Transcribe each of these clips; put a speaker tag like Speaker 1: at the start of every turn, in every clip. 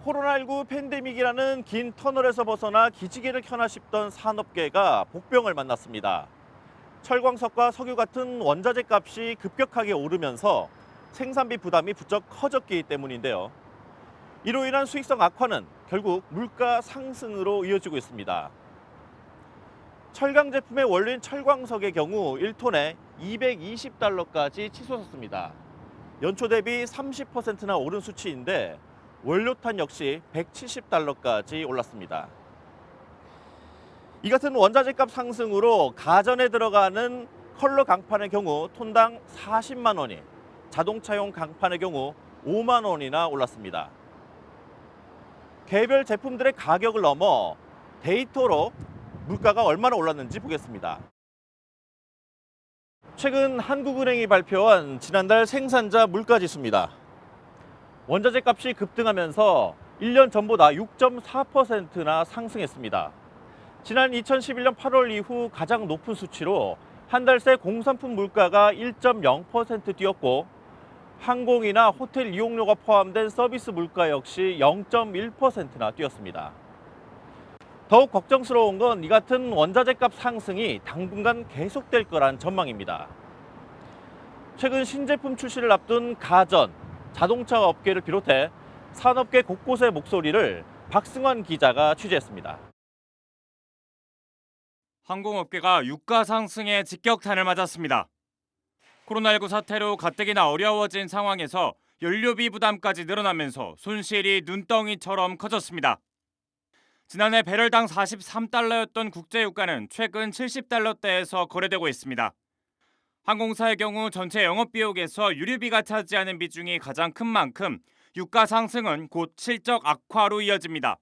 Speaker 1: 코로나19 팬데믹이라는 긴 터널에서 벗어나 기지개를 켜나 싶던 산업계가 복병을 만났습니다. 철광석과 석유 같은 원자재 값이 급격하게 오르면서 생산비 부담이 부쩍 커졌기 때문인데요. 이로 인한 수익성 악화는 결국 물가 상승으로 이어지고 있습니다. 철강 제품의 원료인 철광석의 경우 1톤에 220달러까지 치솟았습니다. 연초 대비 30%나 오른 수치인데 원료탄 역시 170달러까지 올랐습니다. 이 같은 원자재 값 상승으로 가전에 들어가는 컬러 강판의 경우 톤당 40만 원이, 자동차용 강판의 경우 5만 원이나 올랐습니다. 개별 제품들의 가격을 넘어 데이터로 물가가 얼마나 올랐는지 보겠습니다. 최근 한국은행이 발표한 지난달 생산자 물가지수입니다. 원자재 값이 급등하면서 1년 전보다 6.4%나 상승했습니다. 지난 2011년 8월 이후 가장 높은 수치로 한 달 새 공산품 물가가 1.0% 뛰었고 항공이나 호텔 이용료가 포함된 서비스 물가 역시 0.1%나 뛰었습니다. 더욱 걱정스러운 건 이 같은 원자재 값 상승이 당분간 계속될 거란 전망입니다. 최근 신제품 출시를 앞둔 가전, 자동차 업계를 비롯해 산업계 곳곳의 목소리를 박승환 기자가 취재했습니다.
Speaker 2: 항공업계가 유가 상승에 직격탄을 맞았습니다. 코로나19 사태로 가뜩이나 어려워진 상황에서 연료비 부담까지 늘어나면서 손실이 눈덩이처럼 커졌습니다. 지난해 배럴당 43달러였던 국제유가는 최근 70달러대에서 거래되고 있습니다. 항공사의 경우 전체 영업비용에서 유류비가 차지하는 비중이 가장 큰 만큼 유가 상승은 곧 실적 악화로 이어집니다.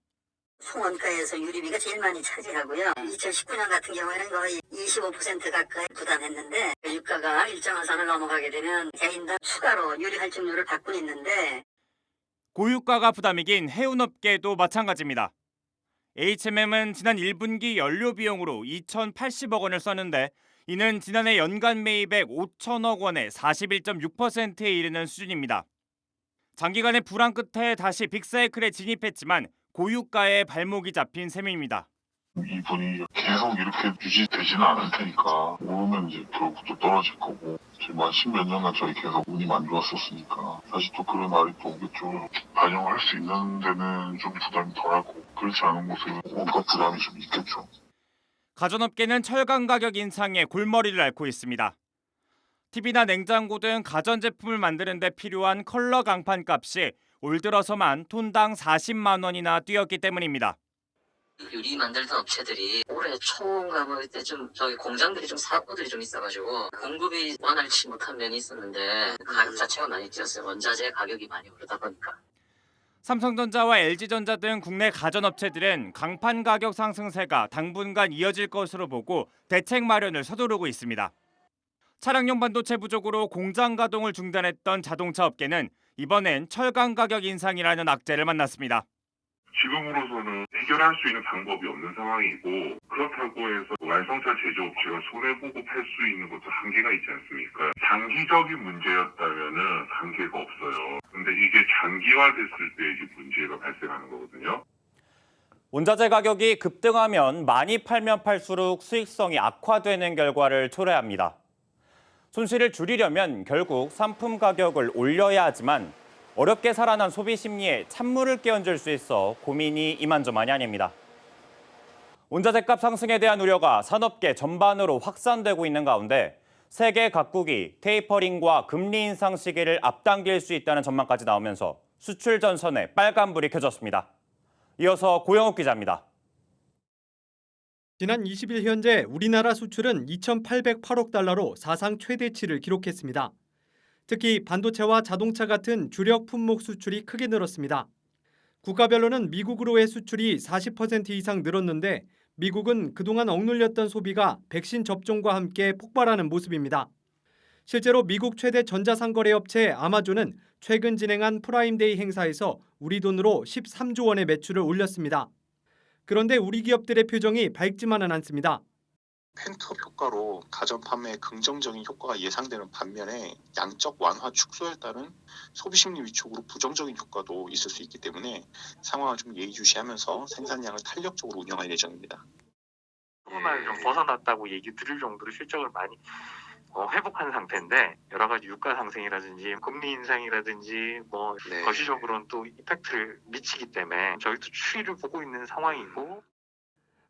Speaker 3: 송원가에서 유류비가 제일 많이 차지하고요. 2019년 같은 경우에는 거의 25% 가까이 부담했는데 유가가 일정한 선을 넘어가게 되면 개인당 추가로 유류 할증료를 받고 있는데
Speaker 2: 고유가가 부담이긴 해운업계도 마찬가지입니다. HMM은 지난 1분기 연료 비용으로 2,080억 원을 썼는데 이는 지난해 연간 매입액 5천억 원의 41.6%에 이르는 수준입니다. 장기간의 불안 끝에 다시 빅사이클에 진입했지만 고유가에 발목이 잡힌 셈입니다.
Speaker 4: 이 분위기가 계속 이렇게 유지되지는 않을 테니까 오르면 이제 결국 또 떨어질 거고 지금 한 십몇 년간 저희 계속 운이 안 좋았었으니까 사실 또 그런 날이 또 오겠죠. 반영을 할 수 있는 데는 좀 부담이 덜하고 그렇지 않은 곳에는 뭔가 부담이 좀 있겠죠.
Speaker 2: 가전업계는 철강 가격 인상에 골머리를 앓고 있습니다. TV나 냉장고 등 가전제품을 만드는 데 필요한 컬러 강판 값이 올 들어서만 톤당 40만 원이나 뛰었기 때문입니다.
Speaker 3: 유리 만들던 업체들이 올해 초인가 뭐 그때 좀 저기 공장들이 좀 사고들이 좀 있어가지고 공급이 원활치 못한 면이 있었는데 가격 자체가 많이 뛰었어요. 원자재 가격이 많이 오르다 보니까.
Speaker 2: 삼성전자와 LG전자 등 국내 가전업체들은 강판 가격 상승세가 당분간 이어질 것으로 보고 대책 마련을 서두르고 있습니다. 차량용 반도체 부족으로 공장 가동을 중단했던 자동차 업계는 이번엔 철강 가격 인상이라는 악재를 만났습니다.
Speaker 5: 지금으로서는 해결할 수 있는 방법이 없는 상황이고 그렇다고 해서 완성차 제조업체가 손해보고 팔 수 있는 것도 한계가 있지 않습니까? 장기적인 문제였다면은 한계가 없어요. 근데 이게 장기화됐을 때 이제 문제가 발생하는 거거든요.
Speaker 2: 원자재 가격이 급등하면 많이 팔면 팔수록 수익성이 악화되는 결과를 초래합니다. 손실을 줄이려면 결국 상품 가격을 올려야 하지만 어렵게 살아난 소비 심리에 찬물을 끼얹을 수 있어 고민이 이만저만이 아닙니다. 원자재 값 상승에 대한 우려가 산업계 전반으로 확산되고 있는 가운데 세계 각국이 테이퍼링과 금리 인상 시기를 앞당길 수 있다는 전망까지 나오면서 수출 전선에 빨간불이 켜졌습니다. 이어서 고영욱 기자입니다.
Speaker 6: 지난 20일 현재 우리나라 수출은 2,808억 달러로 사상 최대치를 기록했습니다. 특히 반도체와 자동차 같은 주력 품목 수출이 크게 늘었습니다. 국가별로는 미국으로의 수출이 40% 이상 늘었는데 미국은 그동안 억눌렸던 소비가 백신 접종과 함께 폭발하는 모습입니다. 실제로 미국 최대 전자상거래 업체 아마존은 최근 진행한 프라임데이 행사에서 우리 돈으로 13조 원의 매출을 올렸습니다. 그런데 우리 기업들의 표정이 밝지만은 않습니다.
Speaker 7: 펜트업 효과로 가전 판매에 긍정적인 효과가 예상되는 반면에 양적 완화 축소에 따른 소비 심리 위축으로 부정적인 효과도 있을 수 있기 때문에 상황을 좀 예의주시하면서 생산량을 탄력적으로 운영할 예정입니다.
Speaker 8: 코로나를 좀 벗어났다고 얘기 들을 정도로 실적을 많이 회복한 상태인데 여러 가지 유가 상승이라든지 금리 인상이라든지 거시적으로는 또 이펙트를 미치기 때문에 저희도 추이를 보고 있는 상황이고.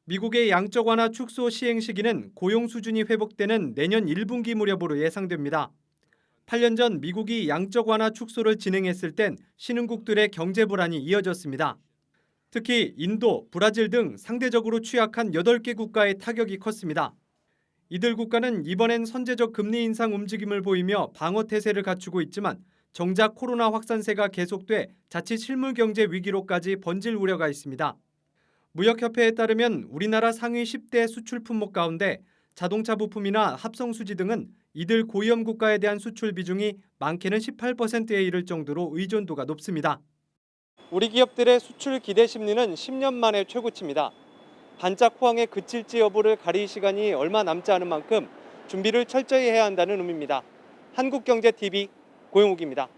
Speaker 6: 미국의 양적 완화 축소 시행 시기는 고용 수준이 회복되는 내년 1분기 무렵으로 예상됩니다. 8년 전 미국이 양적 완화 축소를 진행했을 땐 신흥국들의 경제 불안이 이어졌습니다. 특히 인도, 브라질 등 상대적으로 취약한 8개 국가의 타격이 컸습니다. 이들 국가는 이번엔 선제적 금리 인상 움직임을 보이며 방어 태세를 갖추고 있지만 정작 코로나 확산세가 계속돼 자칫 실물 경제 위기로까지 번질 우려가 있습니다. 무역협회에 따르면 우리나라 상위 10대 수출 품목 가운데 자동차 부품이나 합성수지 등은 이들 고위험 국가에 대한 수출 비중이 많게는 18%에 이를 정도로 의존도가 높습니다. 우리 기업들의 수출 기대 심리는 10년 만에 최고치입니다. 반짝 호황에 그칠지 여부를 가릴 시간이 얼마 남지 않은 만큼 준비를 철저히 해야 한다는 의미입니다. 한국경제TV 고영욱입니다.